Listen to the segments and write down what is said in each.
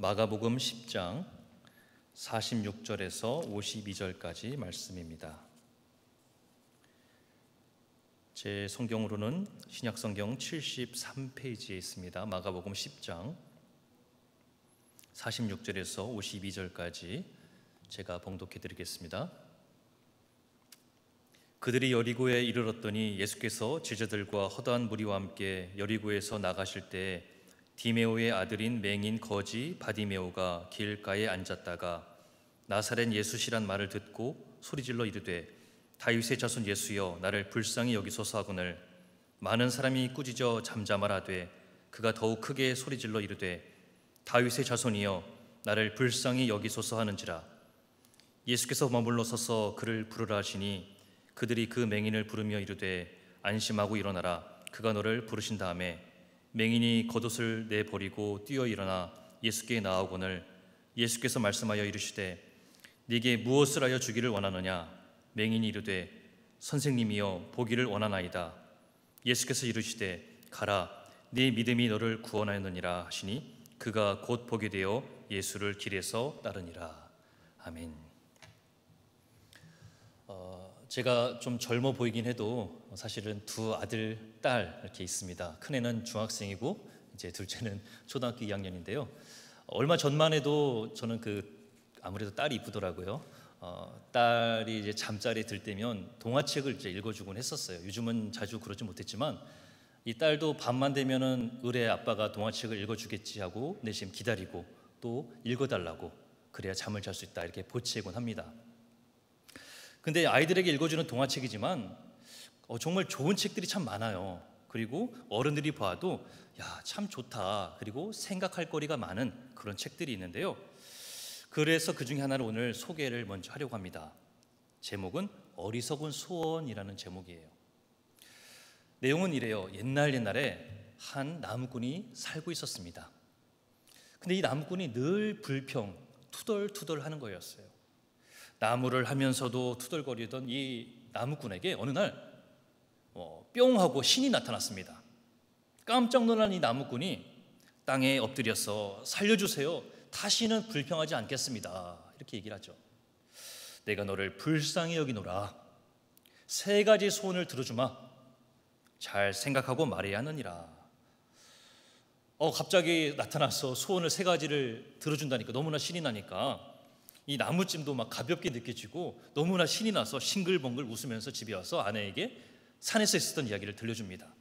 마가복음 10장 46절에서 52절까지 말씀입니다. 제 성경으로는 신약성경 73페이지에 있습니다. 마가복음 10장 46절에서 52절까지 제가 봉독해 드리겠습니다. 그들이 여리고에 이르렀더니 예수께서 제자들과 허다한 무리와 함께 여리고에서 나가실 때 디메오의 아들인 맹인 거지 바디메오가 길가에 앉았다가 나사렛 예수시란 말을 듣고 소리질러 이르되 다윗의 자손 예수여 나를 불쌍히 여기소서 하거늘 많은 사람이 꾸짖어 잠잠하라되 그가 더욱 크게 소리질러 이르되 다윗의 자손이여 나를 불쌍히 여기소서 하는지라. 예수께서 머물러 서서 그를 부르라 하시니 그들이 그 맹인을 부르며 이르되 안심하고 일어나라. 그가 너를 부르신 다음에 맹인이 겉옷을 내버리고 뛰어 일어나 예수께 나아오거늘 예수께서 말씀하여 이르시되 네게 무엇을 하여 주기를 원하느냐. 맹인이 이르되 선생님이여 보기를 원하나이다. 예수께서 이르시되 가라 네 믿음이 너를 구원하였느니라 하시니 그가 곧 보게 되어 예수를 길에서 따르니라. 아멘. 제가 좀 젊어 보이긴 해도 사실은 두 아들, 딸 이렇게 있습니다. 큰애는 중학생이고 이제 둘째는 초등학교 2학년인데요. 얼마 전만 해도 저는 아무래도 딸이 이쁘더라고요. 딸이 이제 잠자리에 들 때면 동화책을 이제 읽어주곤 했었어요. 요즘은 자주 그러지 못했지만 이 딸도 밤만 되면은 의뢰 아빠가 동화책을 읽어주겠지 하고 내심 기다리고 또 읽어달라고 그래야 잠을 잘 수 있다 이렇게 보채곤 합니다. 근데 아이들에게 읽어주는 동화책이지만 정말 좋은 책들이 참 많아요. 그리고 어른들이 봐도 야, 참 좋다. 그리고 생각할 거리가 많은 그런 책들이 있는데요. 그래서 그 중에 하나를 오늘 소개를 먼저 하려고 합니다. 제목은 어리석은 소원이라는 제목이에요. 내용은 이래요. 옛날에 한 나무꾼이 살고 있었습니다. 근데 이 나무꾼이 늘 불평, 투덜투덜 하는 거였어요. 나무를 하면서도 투덜거리던 이 나무꾼에게 어느 날 뿅 하고 신이 나타났습니다. 깜짝 놀란 이 나무꾼이 땅에 엎드려서 살려주세요. 다시는 불평하지 않겠습니다. 이렇게 얘기를 하죠. 내가 너를 불쌍히 여기노라. 3가지 소원을 들어주마. 잘 생각하고 말해야 하느니라. 갑자기 나타나서 소원을 3가지를 들어준다니까 너무나 신이 나니까 이 나무찜도 막 가볍게 느껴지고 너무나 신이 나서 싱글벙글 웃으면서 집에 와서 아내에게 산에서 있었던 이야기를 들려줍니다.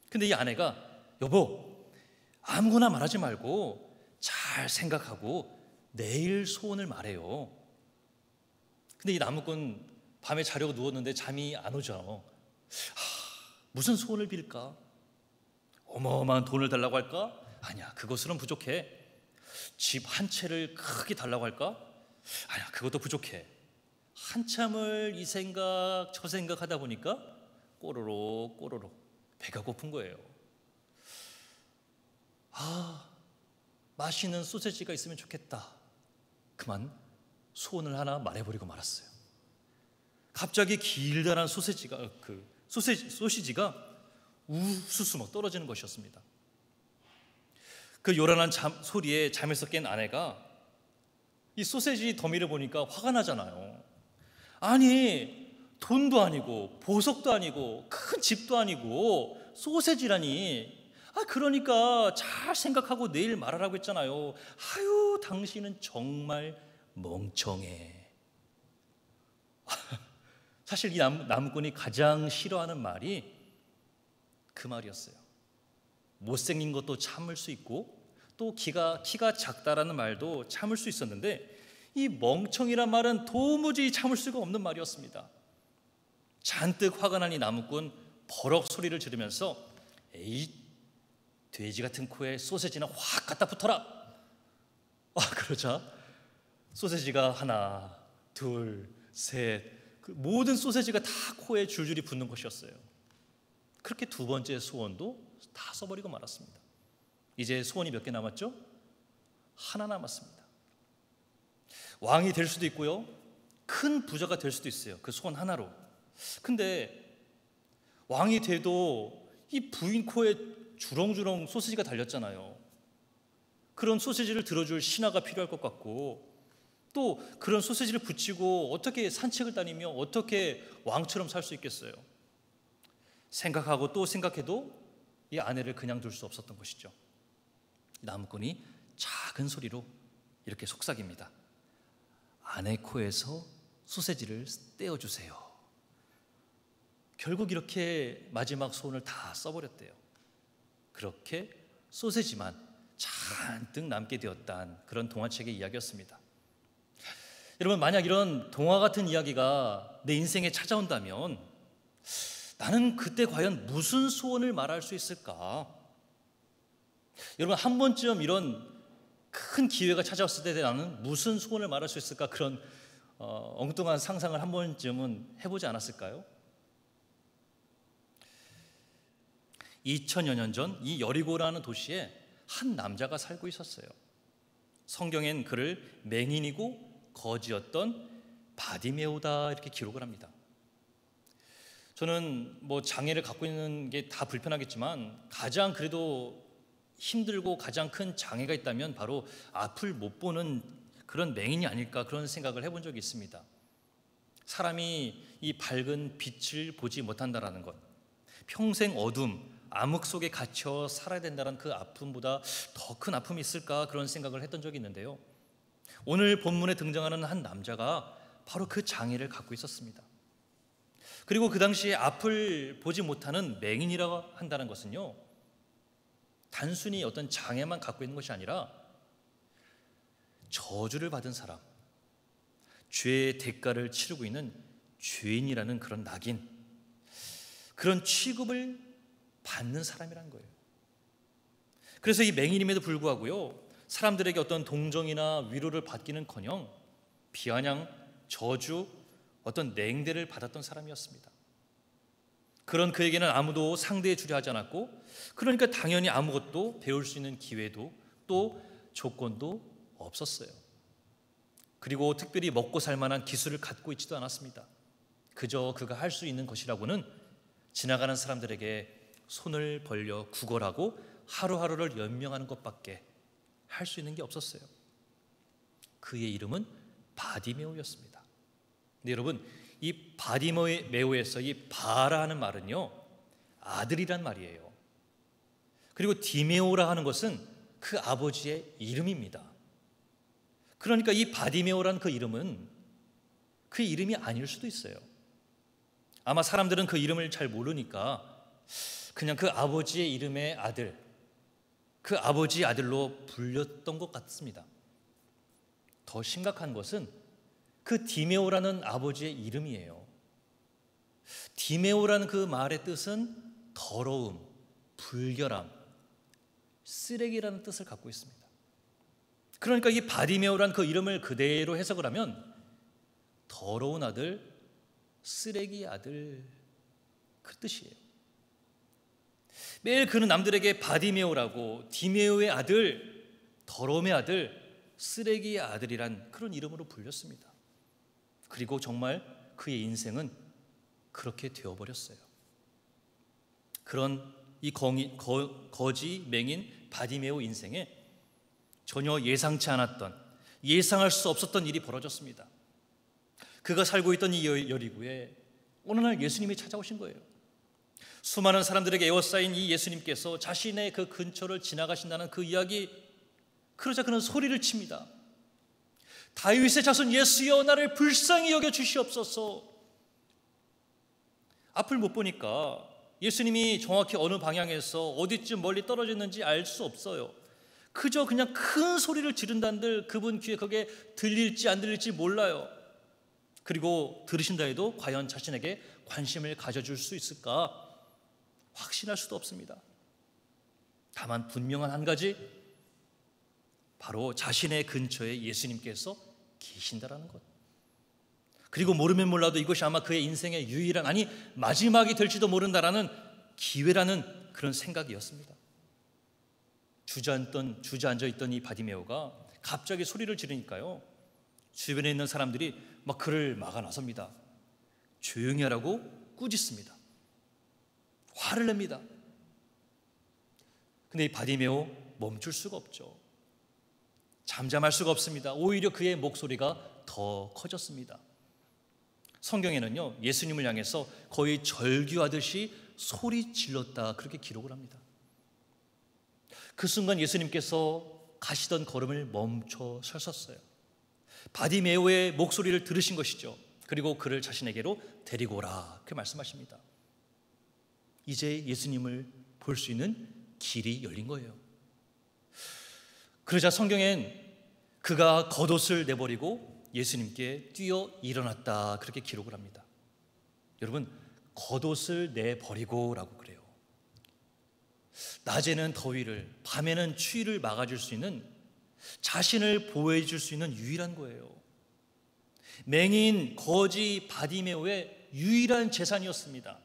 근데 이 아내가 여보 아무거나 말하지 말고 잘 생각하고 내일 소원을 말해요. 근데 이 나무꾼 밤에 자려고 누웠는데 잠이 안 오죠. 무슨 소원을 빌까? 어마어마한 돈을 달라고 할까? 아니야, 그것으로는 부족해. 집 한 채를 크게 달라고 할까? 아니야, 그것도 부족해. 한참을 이 생각 저 생각 하다 보니까 꼬로록 배가 고픈 거예요. 맛있는 소세지가 있으면 좋겠다. 그만 소원을 하나 말해버리고 말았어요. 갑자기 길다란 소시지가 우수수 막 떨어지는 것이었습니다. 그 요란한 소리에 잠에서 깬 아내가 이 소세지 더미를 보니까 화가 나잖아요. 아니 돈도 아니고 보석도 아니고 큰 집도 아니고 소세지라니. 그러니까 잘 생각하고 내일 말하라고 했잖아요. 아유 당신은 정말 멍청해. 사실 이 나무꾼이 가장 싫어하는 말이 그 말이었어요. 못생긴 것도 참을 수 있고 또 키가 작다라는 말도 참을 수 있었는데 이 멍청이란 말은 도무지 참을 수가 없는 말이었습니다. 잔뜩 화가 난 이 나무꾼 버럭 소리를 지르면서 에이 돼지 같은 코에 소세지나 확 갖다 붙어라. 그러자 소세지가 하나 둘 셋 모든 소세지가 다 코에 줄줄이 붙는 것이었어요. 그렇게 2번째 소원도 다 써버리고 말았습니다. 이제 소원이 몇 개 남았죠? 하나 남았습니다. 왕이 될 수도 있고요, 큰 부자가 될 수도 있어요. 그 소원 하나로. 근데 왕이 돼도 이 부인 코에 주렁주렁 소시지가 달렸잖아요. 그런 소시지를 들어줄 신하가 필요할 것 같고, 또 그런 소시지를 붙이고 어떻게 산책을 다니며 어떻게 왕처럼 살 수 있겠어요? 생각하고 또 생각해도 이 아내를 그냥 둘 수 없었던 것이죠. 나무꾼이 작은 소리로 이렇게 속삭입니다. 아내 코에서 소세지를 떼어주세요. 결국 이렇게 마지막 소원을 다 써버렸대요. 그렇게 소세지만 잔뜩 남게 되었다는 그런 동화책의 이야기였습니다. 여러분, 만약 이런 동화 같은 이야기가 내 인생에 찾아온다면 나는 그때 과연 무슨 소원을 말할 수 있을까? 여러분, 한 번쯤 이런 큰 기회가 찾아왔을 때 나는 무슨 소원을 말할 수 있을까? 그런 엉뚱한 상상을 한 번쯤은 해보지 않았을까요? 2000여 년 전 이 여리고라는 도시에 한 남자가 살고 있었어요. 성경엔 그를 맹인이고 거지였던 바디메오다 이렇게 기록을 합니다. 저는 뭐 장애를 갖고 있는 게 다 불편하겠지만 가장 그래도 힘들고 가장 큰 장애가 있다면 바로 앞을 못 보는 그런 맹인이 아닐까, 그런 생각을 해본 적이 있습니다. 사람이 이 밝은 빛을 보지 못한다라는 것, 평생 어둠, 암흑 속에 갇혀 살아야 된다는 그 아픔보다 더 큰 아픔이 있을까, 그런 생각을 했던 적이 있는데요. 오늘 본문에 등장하는 한 남자가 바로 그 장애를 갖고 있었습니다. 그리고 그 당시에 앞을 보지 못하는 맹인이라고 한다는 것은요, 단순히 어떤 장애만 갖고 있는 것이 아니라 저주를 받은 사람, 죄의 대가를 치르고 있는 죄인이라는 그런 낙인, 그런 취급을 받는 사람이라는 거예요. 그래서 이 맹인임에도 불구하고요, 사람들에게 어떤 동정이나 위로를 받기는커녕 비아냥, 저주, 어떤 냉대를 받았던 사람이었습니다. 그런 그에게는 아무도 상대해 주려 하지 않았고, 그러니까 당연히 아무것도 배울 수 있는 기회도 또 조건도 없었어요. 그리고 특별히 먹고 살 만한 기술을 갖고 있지도 않았습니다. 그저 그가 할 수 있는 것이라고는 지나가는 사람들에게 손을 벌려 구걸하고 하루하루를 연명하는 것밖에 할 수 있는 게 없었어요. 그의 이름은 바디메오였습니다. 근데 여러분, 이 바디메오에서 이 바라 하는 말은요, 아들이란 말이에요. 그리고 디메오라 하는 것은 그 아버지의 이름입니다. 그러니까 이 바디메오라는 그 이름은 그 이름이 아닐 수도 있어요. 아마 사람들은 그 이름을 잘 모르니까 그냥 그 아버지의 이름의 아들, 그 아버지의 아들로 불렸던 것 같습니다. 더 심각한 것은 그 디메오라는 아버지의 이름이에요. 디메오라는 그 말의 뜻은 더러움, 불결함, 쓰레기라는 뜻을 갖고 있습니다. 그러니까 이 바디메오라는 그 이름을 그대로 해석을 하면 더러운 아들, 쓰레기 아들, 그 뜻이에요. 매일 그는 남들에게 바디메오라고, 디메오의 아들, 더러움의 아들, 쓰레기의 아들이란 그런 이름으로 불렸습니다. 그리고 정말 그의 인생은 그렇게 되어버렸어요. 그런 이 거지 맹인 바디메오 인생에 전혀 예상치 않았던, 예상할 수 없었던 일이 벌어졌습니다. 그가 살고 있던 이 여리고에 어느 날 예수님이 찾아오신 거예요. 수많은 사람들에게 에워싸인 이 예수님께서 자신의 그 근처를 지나가신다는 그 이야기, 그러자 그는 소리를 칩니다. 다윗의 자손 예수여, 나를 불쌍히 여겨 주시옵소서. 앞을 못 보니까 예수님이 정확히 어느 방향에서 어디쯤 멀리 떨어져 있는지 알 수 없어요. 그저 그냥 큰 소리를 지른다는들 그분 귀에 그게 들릴지 안 들릴지 몰라요. 그리고 들으신다 해도 과연 자신에게 관심을 가져줄 수 있을까 확신할 수도 없습니다. 다만 분명한 한 가지, 바로 자신의 근처에 예수님께서 계신다라는 것. 그리고 모르면 몰라도 이것이 아마 그의 인생의 유일한, 아니 마지막이 될지도 모른다라는 기회라는 그런 생각이었습니다. 주저앉아 있던 이 바디메오가 갑자기 소리를 지르니까요, 주변에 있는 사람들이 막 그를 막아 나섭니다. 조용히 하라고 꾸짖습니다. 화를 냅니다. 근데 이 바디메오 멈출 수가 없죠. 잠잠할 수가 없습니다. 오히려 그의 목소리가 더 커졌습니다. 성경에는요, 예수님을 향해서 거의 절규하듯이 소리 질렀다, 그렇게 기록을 합니다. 그 순간 예수님께서 가시던 걸음을 멈춰 서셨어요. 바디메오의 목소리를 들으신 것이죠. 그리고 그를 자신에게로 데리고 오라, 그렇게 말씀하십니다. 이제 예수님을 볼 수 있는 길이 열린 거예요. 그러자 성경엔 그가 겉옷을 내버리고 예수님께 뛰어 일어났다, 그렇게 기록을 합니다. 여러분, 겉옷을 내버리고 라고 그래요. 낮에는 더위를, 밤에는 추위를 막아줄 수 있는, 자신을 보호해줄 수 있는 유일한 거예요. 맹인 거지 바디메오의 유일한 재산이었습니다.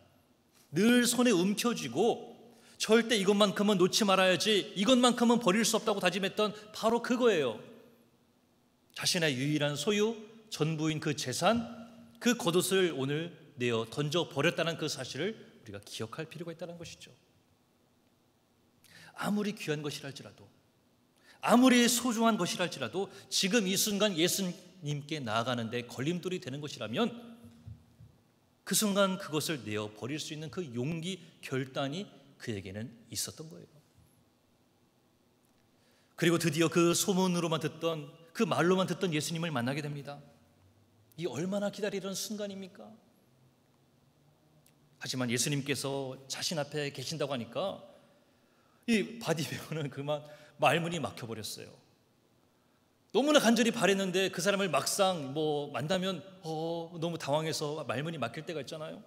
늘 손에 움켜쥐고 절대 이것만큼은 놓지 말아야지, 이것만큼은 버릴 수 없다고 다짐했던 바로 그거예요. 자신의 유일한 소유, 전부인 그 재산, 그 겉옷을 오늘 내어 던져버렸다는 그 사실을 우리가 기억할 필요가 있다는 것이죠. 아무리 귀한 것이랄지라도, 아무리 소중한 것이랄지라도 지금 이 순간 예수님께 나아가는데 걸림돌이 되는 것이라면 그 순간 그것을 내어 버릴 수 있는 그 용기, 결단이 그에게는 있었던 거예요. 그리고 드디어 그 소문으로만 듣던, 그 말로만 듣던 예수님을 만나게 됩니다. 이 얼마나 기다리던 순간입니까? 하지만 예수님께서 자신 앞에 계신다고 하니까 이 바디메오는 그만 말문이 막혀버렸어요. 너무나 간절히 바랬는데 그 사람을 막상 만나면 너무 당황해서 말문이 막힐 때가 있잖아요.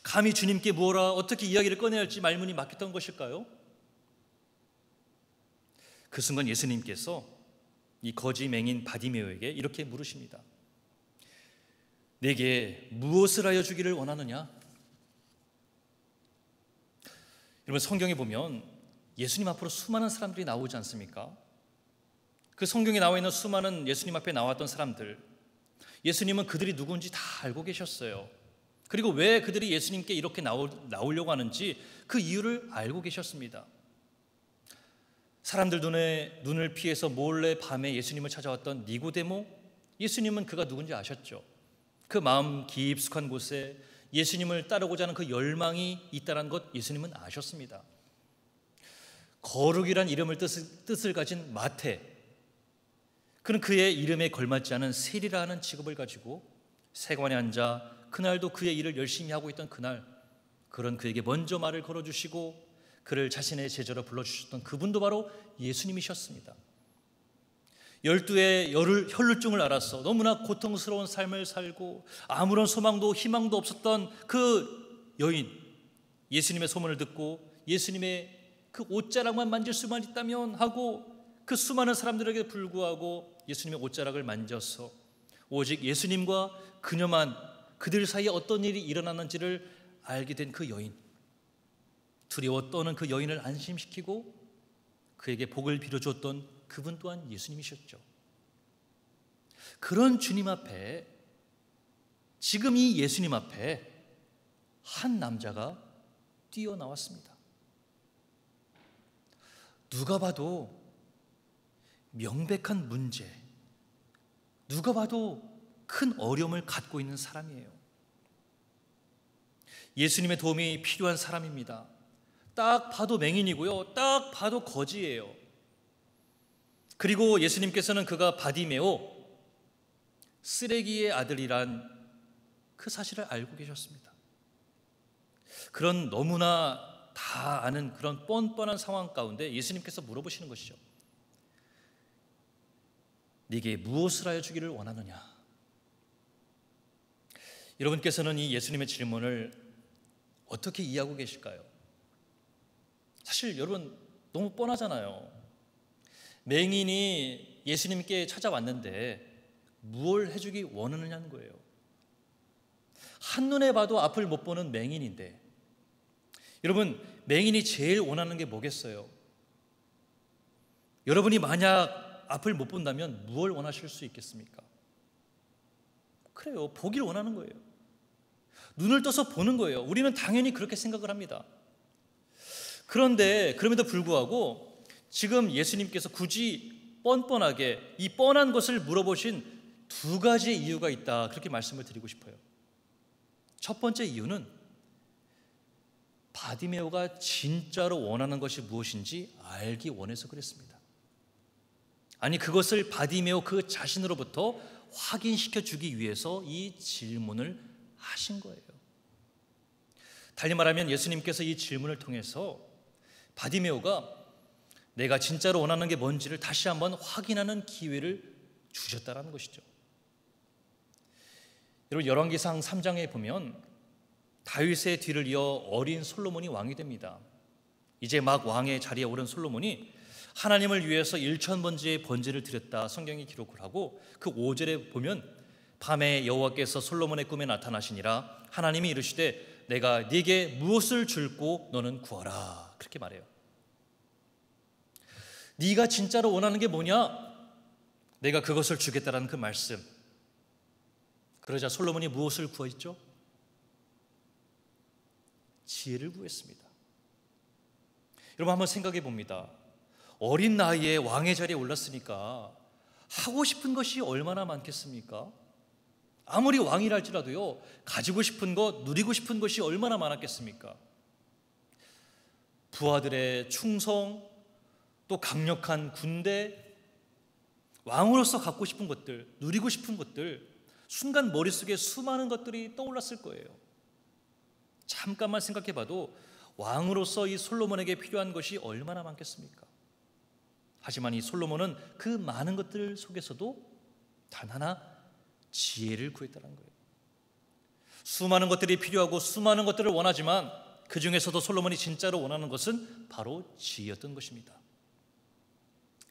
감히 주님께 무엇라 어떻게 이야기를 꺼내야 할지 말문이 막혔던 것일까요? 그 순간 예수님께서 이 거지 맹인 바디메오에게 이렇게 물으십니다. 내게 무엇을 하여 주기를 원하느냐? 여러분, 성경에 보면 예수님 앞으로 수많은 사람들이 나오지 않습니까? 그 성경에 나와 있는 수많은 예수님 앞에 나왔던 사람들, 예수님은 그들이 누군지 다 알고 계셨어요. 그리고 왜 그들이 예수님께 이렇게 나오려고 하는지 그 이유를 알고 계셨습니다. 사람들 눈을 피해서 몰래 밤에 예수님을 찾아왔던 니고데모, 예수님은 그가 누군지 아셨죠. 그 마음 깊숙한 곳에 예수님을 따르고자 하는 그 열망이 있다는 것 예수님은 아셨습니다. 거룩이란 이름을 뜻을 가진 마태, 그는 그의 이름에 걸맞지 않은 세리라는 직업을 가지고 세관에 앉아 그날도 그의 일을 열심히 하고 있던 그날, 그런 그에게 먼저 말을 걸어주시고 그를 자신의 제자로 불러주셨던 그분도 바로 예수님이셨습니다. 12의 혈루증을 앓아서 너무나 고통스러운 삶을 살고 아무런 소망도 희망도 없었던 그 여인, 예수님의 소문을 듣고 예수님의 그 옷자락만 만질 수만 있다면 하고 그 수많은 사람들에게 불구하고 예수님의 옷자락을 만져서 오직 예수님과 그녀만, 그들 사이에 어떤 일이 일어났는지를 알게 된 그 여인, 두려워 떠는 그 여인을 안심시키고 그에게 복을 빌어줬던 그분 또한 예수님이셨죠. 그런 주님 앞에, 지금 이 예수님 앞에 한 남자가 뛰어나왔습니다. 누가 봐도 명백한 문제, 누가 봐도 큰 어려움을 갖고 있는 사람이에요. 예수님의 도움이 필요한 사람입니다. 딱 봐도 맹인이고요, 딱 봐도 거지예요. 그리고 예수님께서는 그가 바디메오, 쓰레기의 아들이란 그 사실을 알고 계셨습니다. 그런 너무나 다 아는 그런 뻔뻔한 상황 가운데 예수님께서 물어보시는 것이죠. 네게 무엇을 하여 주기를 원하느냐? 여러분께서는 이 예수님의 질문을 어떻게 이해하고 계실까요? 사실 여러분 너무 뻔하잖아요. 맹인이 예수님께 찾아왔는데 무엇을 해주기 원하느냐는 거예요. 한눈에 봐도 앞을 못 보는 맹인인데, 여러분 맹인이 제일 원하는 게 뭐겠어요? 여러분이 만약 앞을 못 본다면 무엇을 원하실 수 있겠습니까? 그래요, 보기를 원하는 거예요. 눈을 떠서 보는 거예요. 우리는 당연히 그렇게 생각을 합니다. 그런데 그럼에도 불구하고 지금 예수님께서 굳이 뻔뻔하게 이 뻔한 것을 물어보신 두 가지 이유가 있다, 그렇게 말씀을 드리고 싶어요. 첫 번째 이유는 바디메오가 진짜로 원하는 것이 무엇인지 알기 원해서 그랬습니다. 아니, 그것을 바디메오 그 자신으로부터 확인시켜 주기 위해서 이 질문을 하신 거예요. 달리 말하면 예수님께서 이 질문을 통해서 바디메오가 내가 진짜로 원하는 게 뭔지를 다시 한번 확인하는 기회를 주셨다는 것이죠. 여러분, 열왕기상 3장에 보면 다윗의 뒤를 이어 어린 솔로몬이 왕이 됩니다. 이제 막 왕의 자리에 오른 솔로몬이 하나님을 위해서 1000번째의 번제를 드렸다, 성경이 기록을 하고 그 5절에 보면 밤에 여호와께서 솔로몬의 꿈에 나타나시니라 하나님이 이르시되 내가 네게 무엇을 줄고 너는 구하라, 그렇게 말해요. 네가 진짜로 원하는 게 뭐냐? 내가 그것을 주겠다라는 그 말씀. 그러자 솔로몬이 무엇을 구했죠? 지혜를 구했습니다. 여러분, 한번 생각해 봅니다. 어린 나이에 왕의 자리에 올랐으니까 하고 싶은 것이 얼마나 많겠습니까? 아무리 왕이라 할지라도요, 가지고 싶은 것, 누리고 싶은 것이 얼마나 많았겠습니까? 부하들의 충성, 또 강력한 군대, 왕으로서 갖고 싶은 것들, 누리고 싶은 것들, 순간 머릿속에 수많은 것들이 떠올랐을 거예요. 잠깐만 생각해 봐도 왕으로서 이 솔로몬에게 필요한 것이 얼마나 많겠습니까? 하지만 이 솔로몬은 그 많은 것들 속에서도 단 하나, 지혜를 구했다는 거예요. 수많은 것들이 필요하고 수많은 것들을 원하지만 그 중에서도 솔로몬이 진짜로 원하는 것은 바로 지혜였던 것입니다.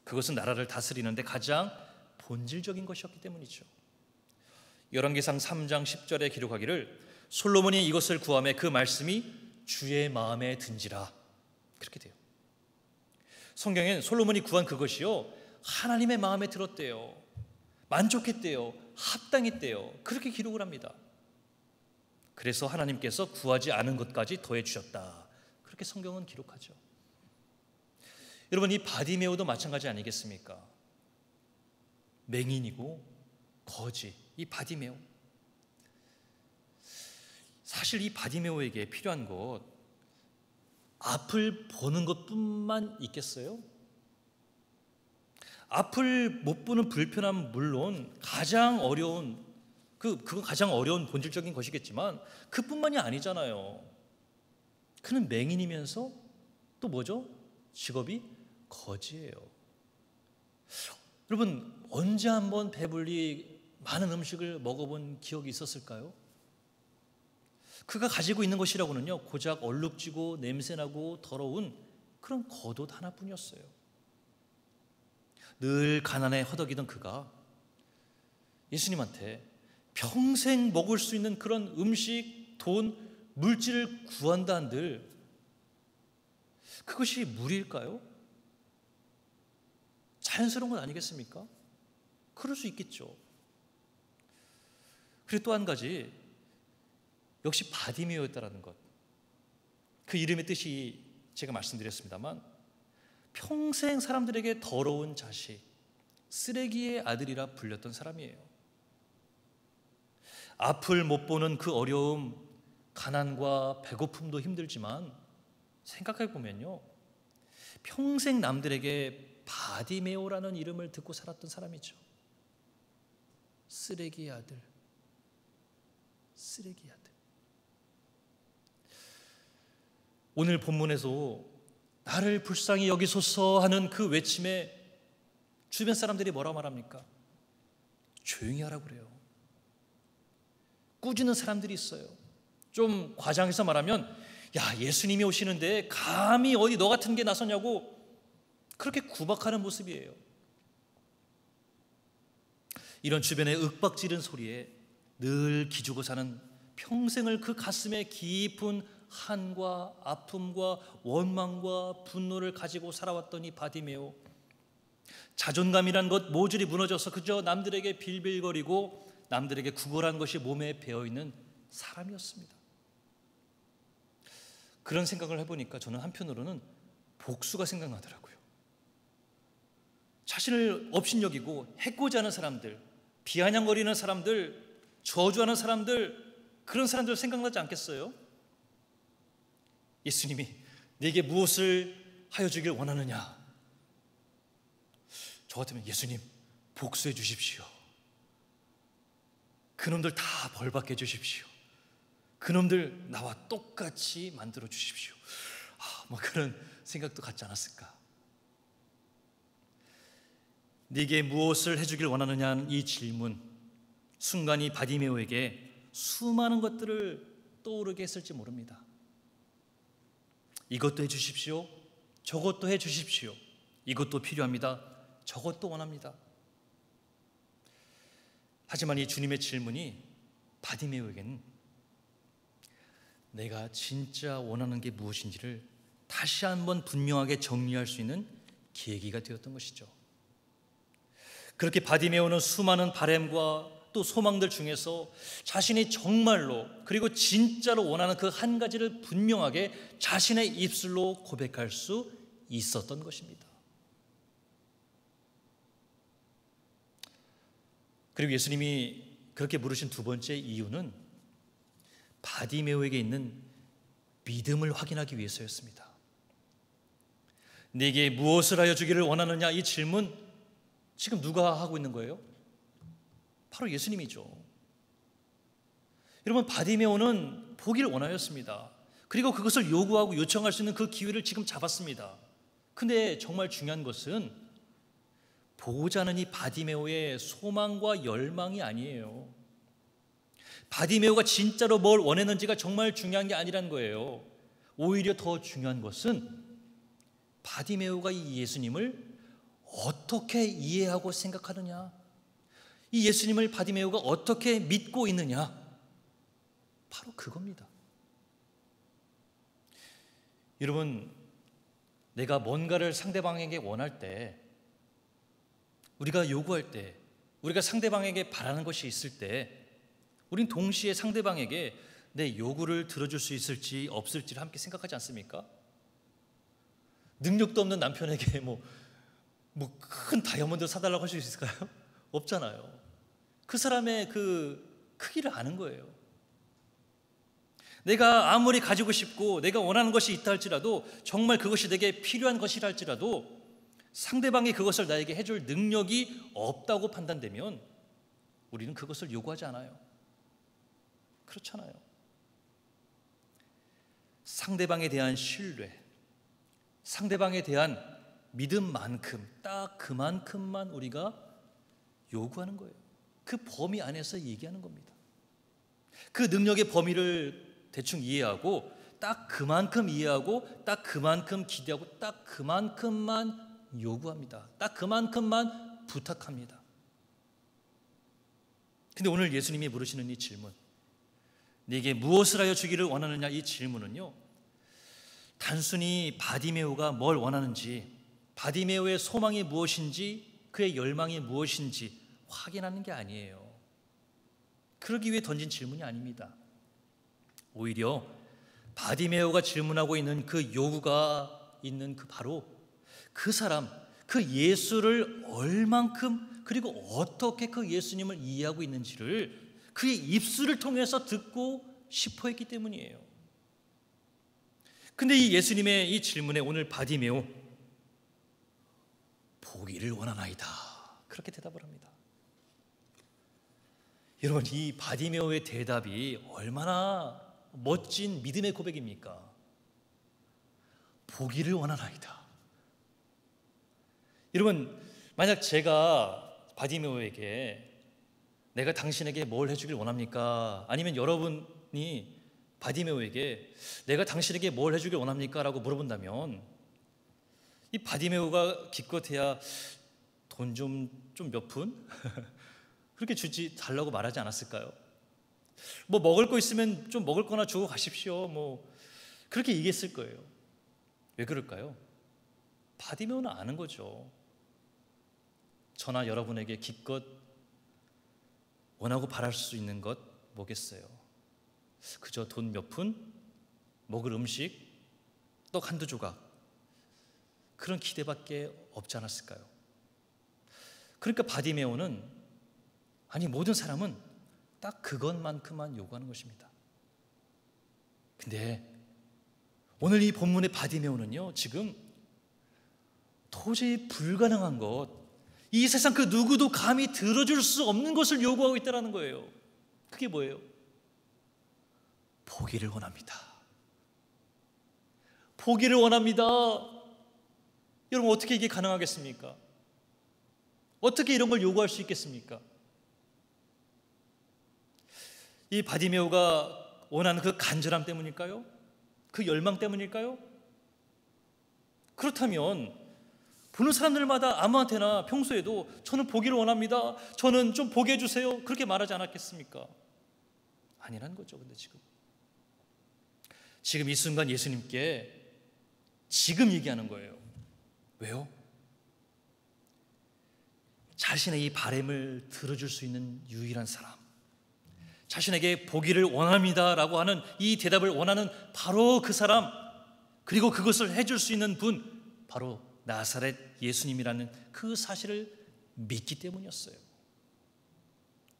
그것은 나라를 다스리는데 가장 본질적인 것이었기 때문이죠. 열왕기상 3장 10절에 기록하기를 솔로몬이 이것을 구하매 그 말씀이 주의 마음에 든지라, 그렇게 돼요. 성경엔 솔로몬이 구한 그것이요, 하나님의 마음에 들었대요. 만족했대요. 합당했대요. 그렇게 기록을 합니다. 그래서 하나님께서 구하지 않은 것까지 더해 주셨다, 그렇게 성경은 기록하죠. 여러분, 이 바디메오도 마찬가지 아니겠습니까? 맹인이고 거지, 이 바디메오. 사실 이 바디메오에게 필요한 것, 앞을 보는 것뿐만 있겠어요? 앞을 못 보는 불편함은 물론 가장 어려운, 그건 가장 어려운 본질적인 것이겠지만 그뿐만이 아니잖아요. 그는 맹인이면서 또 뭐죠? 직업이 거지예요. 여러분, 언제 한번 배불리 많은 음식을 먹어본 기억이 있었을까요? 그가 가지고 있는 것이라고는요, 고작 얼룩지고 냄새나고 더러운 그런 겉옷 하나뿐이었어요. 늘 가난에 허덕이던 그가 예수님한테 평생 먹을 수 있는 그런 음식, 돈, 물질을 구한다 한들 그것이 무리일까요? 자연스러운 건 아니겠습니까? 그럴 수 있겠죠. 그리고 또 한 가지, 역시 바디메오였다라는 것. 그 이름의 뜻이 제가 말씀드렸습니다만 평생 사람들에게 더러운 자식, 쓰레기의 아들이라 불렸던 사람이에요. 앞을 못 보는 그 어려움, 가난과 배고픔도 힘들지만 생각해 보면요, 평생 남들에게 바디메오라는 이름을 듣고 살았던 사람이죠. 쓰레기의 아들, 쓰레기의 아들. 오늘 본문에서 나를 불쌍히 여기소서 하는 그 외침에 주변 사람들이 뭐라 말합니까? 조용히 하라고 그래요. 꾸짖는 사람들이 있어요. 좀 과장해서 말하면, 야, 예수님이 오시는데 감히 어디 너 같은 게 나서냐고 그렇게 구박하는 모습이에요. 이런 주변의 윽박지른 소리에 늘 기죽어 사는, 평생을 그 가슴에 깊은 한과 아픔과 원망과 분노를 가지고 살아왔던 이 바디메오, 자존감이란 것 모조리 무너져서 그저 남들에게 빌빌거리고 남들에게 구걸한 것이 몸에 배어있는 사람이었습니다. 그런 생각을 해보니까 저는 한편으로는 복수가 생각나더라고요. 자신을 업신여기고 해코지 하는 사람들, 비아냥거리는 사람들, 저주하는 사람들, 그런 사람들 생각나지 않겠어요? 예수님이 내게 무엇을 하여 주길 원하느냐? 저 같으면 예수님 복수해 주십시오. 그놈들 다 벌받게 해 주십시오. 그놈들 나와 똑같이 만들어 주십시오. 뭐 그런 생각도 갖지 않았을까? 네게 무엇을 해주길 원하느냐는 이 질문, 순간이 바디메오에게 수많은 것들을 떠오르게 했을지 모릅니다. 이것도 해주십시오. 저것도 해주십시오. 이것도 필요합니다. 저것도 원합니다. 하지만 이 주님의 질문이 바디메오에게는 내가 진짜 원하는 게 무엇인지를 다시 한번 분명하게 정리할 수 있는 계기가 되었던 것이죠. 그렇게 바디메오는 수많은 바램과 또 소망들 중에서 자신이 정말로 그리고 진짜로 원하는 그 한 가지를 분명하게 자신의 입술로 고백할 수 있었던 것입니다. 그리고 예수님이 그렇게 물으신 두 번째 이유는 바디메오에게 있는 믿음을 확인하기 위해서였습니다. 네게 무엇을 하여 주기를 원하느냐, 이 질문 지금 누가 하고 있는 거예요? 바로 예수님이죠. 여러분, 바디메오는 보기를 원하였습니다. 그리고 그것을 요구하고 요청할 수 있는 그 기회를 지금 잡았습니다. 근데 정말 중요한 것은 보고자 하는 이 바디메오의 소망과 열망이 아니에요. 바디메오가 진짜로 뭘 원했는지가 정말 중요한 게 아니라는 거예요. 오히려 더 중요한 것은 바디메오가 이 예수님을 어떻게 이해하고 생각하느냐, 이 예수님을 바디메오가 어떻게 믿고 있느냐, 바로 그겁니다. 여러분, 내가 뭔가를 상대방에게 원할 때, 우리가 요구할 때, 우리가 상대방에게 바라는 것이 있을 때, 우린 동시에 상대방에게 내 요구를 들어줄 수 있을지 없을지를 함께 생각하지 않습니까? 능력도 없는 남편에게 큰 다이아몬드 사달라고 할 수 있을까요? 없잖아요. 그 사람의 그 크기를 아는 거예요. 내가 아무리 가지고 싶고 내가 원하는 것이 있다 할지라도, 정말 그것이 내게 필요한 것이라 할지라도 상대방이 그것을 나에게 해줄 능력이 없다고 판단되면 우리는 그것을 요구하지 않아요. 그렇잖아요. 상대방에 대한 신뢰, 상대방에 대한 믿음만큼, 딱 그만큼만 우리가 요구하는 거예요. 그 범위 안에서 얘기하는 겁니다. 그 능력의 범위를 대충 이해하고 딱 그만큼 이해하고 딱 그만큼 기대하고 딱 그만큼만 요구합니다. 딱 그만큼만 부탁합니다. 근데 오늘 예수님이 물으시는 이 질문, 네게 무엇을 하여 주기를 원하느냐, 이 질문은요, 단순히 바디메오가 뭘 원하는지, 바디메오의 소망이 무엇인지, 그의 열망이 무엇인지 확인하는 게 아니에요. 그러기 위해 던진 질문이 아닙니다. 오히려 바디메오가 질문하고 있는 그 요구가 있는 바로 그 사람, 그 예수를 얼만큼 그리고 어떻게 그 예수님을 이해하고 있는지를 그의 입술을 통해서 듣고 싶어 했기 때문이에요. 근데 이 예수님의 이 질문에 오늘 바디메오, 보기를 원하나이다, 그렇게 대답을 합니다. 여러분, 이 바디메오의 대답이 얼마나 멋진 믿음의 고백입니까? 보기를 원하나이다. 여러분, 만약 제가 바디메오에게 내가 당신에게 뭘 해주길 원합니까? 아니면 여러분이 바디메오에게 내가 당신에게 뭘 해주길 원합니까? 라고 물어본다면 이 바디메오가 기껏해야 돈 좀 몇 푼? 그렇게 주지 달라고 말하지 않았을까요? 먹을 거 있으면 좀 먹을 거나 주고 가십시오. 그렇게 얘기했을 거예요. 왜 그럴까요? 바디메오는 아는 거죠. 저나 여러분에게 기껏 원하고 바랄 수 있는 것 뭐겠어요? 그저 돈 몇 푼, 먹을 음식, 떡 한두 조각, 그런 기대밖에 없지 않았을까요? 그러니까 바디메오는, 아니 모든 사람은 딱 그것만큼만 요구하는 것입니다. 근데 오늘 이 본문의 바디메오는요, 지금 도저히 불가능한 것, 이 세상 그 누구도 감히 들어줄 수 없는 것을 요구하고 있다는 거예요. 그게 뭐예요? 포기를 원합니다. 포기를 원합니다. 여러분, 어떻게 이게 가능하겠습니까? 어떻게 이런 걸 요구할 수 있겠습니까? 이 바디메오가 원하는 그 간절함 때문일까요? 그 열망 때문일까요? 그렇다면 보는 사람들마다 아무한테나 평소에도 저는 보기를 원합니다, 저는 좀 보게 해주세요, 그렇게 말하지 않았겠습니까? 아니라는 거죠. 근데 지금 이 순간 예수님께 지금 얘기하는 거예요. 왜요? 자신의 이 바람을 들어줄 수 있는 유일한 사람, 자신에게 보기를 원합니다라고 하는 이 대답을 원하는 바로 그 사람, 그리고 그것을 해줄 수 있는 분, 바로 나사렛 예수님이라는 그 사실을 믿기 때문이었어요.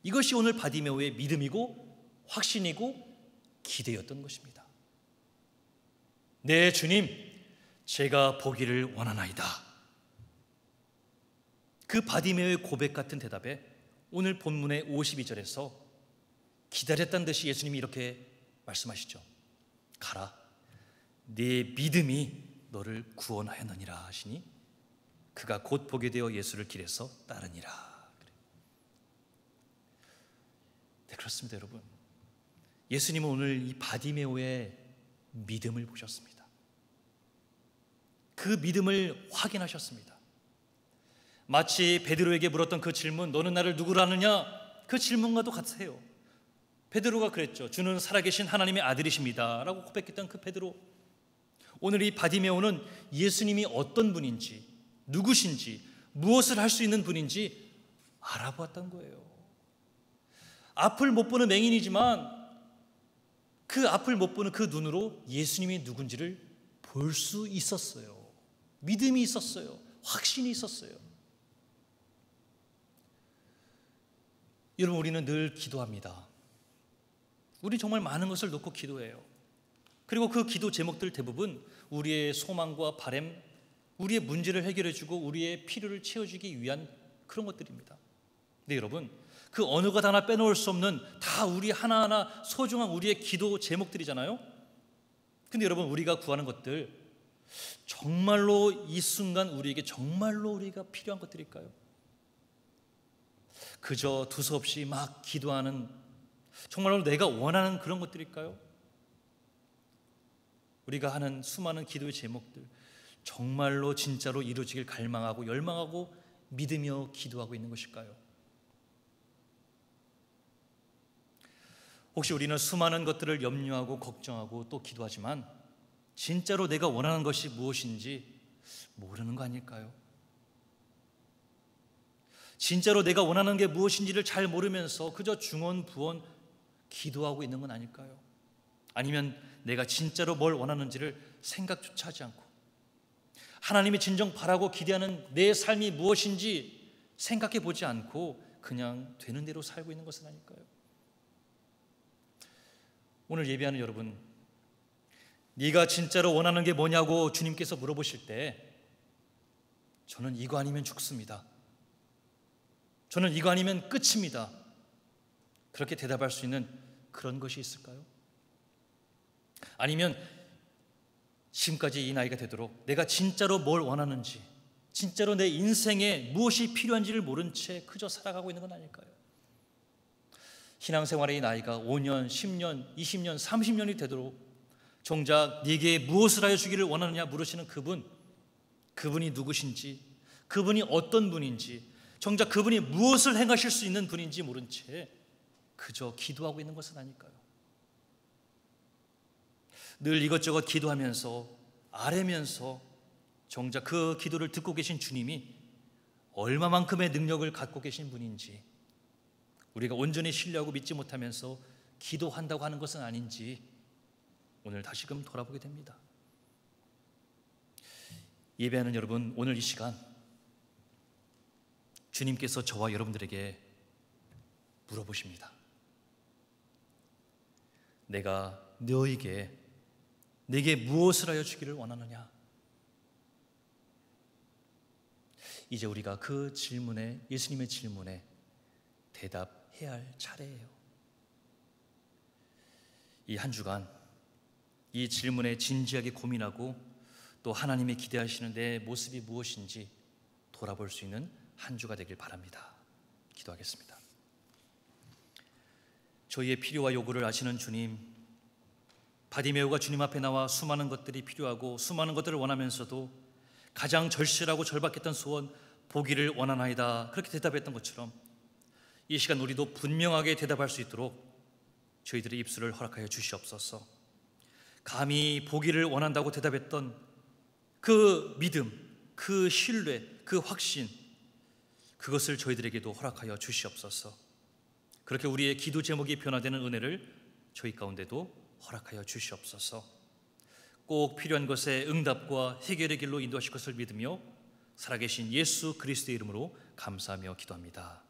이것이 오늘 바디메오의 믿음이고 확신이고 기대였던 것입니다. 네, 주님, 제가 보기를 원하나이다. 그 바디메오의 고백 같은 대답에 오늘 본문의 52절에서 기다렸다는 듯이 예수님이 이렇게 말씀하시죠. 가라, 네 믿음이 너를 구원하였느니라 하시니 그가 곧 보게 되어 예수를 길에서 따르니라. 네, 그렇습니다. 여러분, 예수님은 오늘 이 바디메오의 믿음을 보셨습니다. 그 믿음을 확인하셨습니다. 마치 베드로에게 물었던 그 질문, 너는 나를 누구로 아느냐, 그 질문과도 같아요. 베드로가 그랬죠. 주는 살아계신 하나님의 아들이십니다 라고 고백했던 그 베드로, 오늘 이 바디메오는 예수님이 어떤 분인지, 누구신지, 무엇을 할 수 있는 분인지 알아보았던 거예요. 앞을 못 보는 맹인이지만 그 앞을 못 보는 그 눈으로 예수님이 누군지를 볼 수 있었어요. 믿음이 있었어요. 확신이 있었어요. 여러분, 우리는 늘 기도합니다. 우리 정말 많은 것을 놓고 기도해요. 그리고 그 기도 제목들 대부분 우리의 소망과 바람, 우리의 문제를 해결해주고 우리의 필요를 채워주기 위한 그런 것들입니다. 근데 여러분, 그 어느 것 하나 빼놓을 수 없는 다 우리 하나하나 소중한 우리의 기도 제목들이잖아요. 근데 여러분, 우리가 구하는 것들 정말로 이 순간 우리에게 정말로 우리가 필요한 것들일까요? 그저 두서없이 막 기도하는, 정말로 내가 원하는 그런 것들일까요? 우리가 하는 수많은 기도의 제목들 정말로 진짜로 이루어지길 갈망하고 열망하고 믿으며 기도하고 있는 것일까요? 혹시 우리는 수많은 것들을 염려하고 걱정하고 또 기도하지만 진짜로 내가 원하는 것이 무엇인지 모르는 거 아닐까요? 진짜로 내가 원하는 게 무엇인지를 잘 모르면서 그저 중언부언 기도하고 있는 건 아닐까요? 아니면 내가 진짜로 뭘 원하는지를 생각조차 하지 않고 하나님이 진정 바라고 기대하는 내 삶이 무엇인지 생각해 보지 않고 그냥 되는 대로 살고 있는 것은 아닐까요? 오늘 예배하는 여러분, 네가 진짜로 원하는 게 뭐냐고 주님께서 물어보실 때 저는 이거 아니면 죽습니다, 저는 이거 아니면 끝입니다, 그렇게 대답할 수 있는 그런 것이 있을까요? 아니면 지금까지 이 나이가 되도록 내가 진짜로 뭘 원하는지, 진짜로 내 인생에 무엇이 필요한지를 모른 채 그저 살아가고 있는 건 아닐까요? 신앙생활의 이 나이가 5년, 10년, 20년, 30년이 되도록 정작 네게 무엇을 하여 주기를 원하느냐 물으시는 그분이 누구신지, 그분이 어떤 분인지, 정작 그분이 무엇을 행하실 수 있는 분인지 모른 채 그저 기도하고 있는 것은 아닐까요? 늘 이것저것 기도하면서 아뢰면서 정작 그 기도를 듣고 계신 주님이 얼마만큼의 능력을 갖고 계신 분인지 우리가 온전히 신뢰하고 믿지 못하면서 기도한다고 하는 것은 아닌지 오늘 다시금 돌아보게 됩니다. 예배하는 여러분, 오늘 이 시간 주님께서 저와 여러분들에게 물어보십니다. 내가 내게 무엇을 하여 주기를 원하느냐? 이제 우리가 그 질문에, 예수님의 질문에 대답해야 할 차례예요. 이 한 주간 이 질문에 진지하게 고민하고 또 하나님이 기대하시는 내 모습이 무엇인지 돌아볼 수 있는 한 주가 되길 바랍니다. 기도하겠습니다. 저희의 필요와 요구를 아시는 주님, 바디메오가 주님 앞에 나와 수많은 것들이 필요하고 수많은 것들을 원하면서도 가장 절실하고 절박했던 소원, 보기를 원하나이다, 그렇게 대답했던 것처럼 이 시간 우리도 분명하게 대답할 수 있도록 저희들의 입술을 허락하여 주시옵소서. 감히 보기를 원한다고 대답했던 그 믿음, 그 신뢰, 그 확신, 그것을 저희들에게도 허락하여 주시옵소서. 그렇게 우리의 기도 제목이 변화되는 은혜를 저희 가운데도 허락하여 주시옵소서. 꼭 필요한 것에 응답과 해결의 길로 인도하실 것을 믿으며 살아계신 예수 그리스도의 이름으로 감사하며 기도합니다.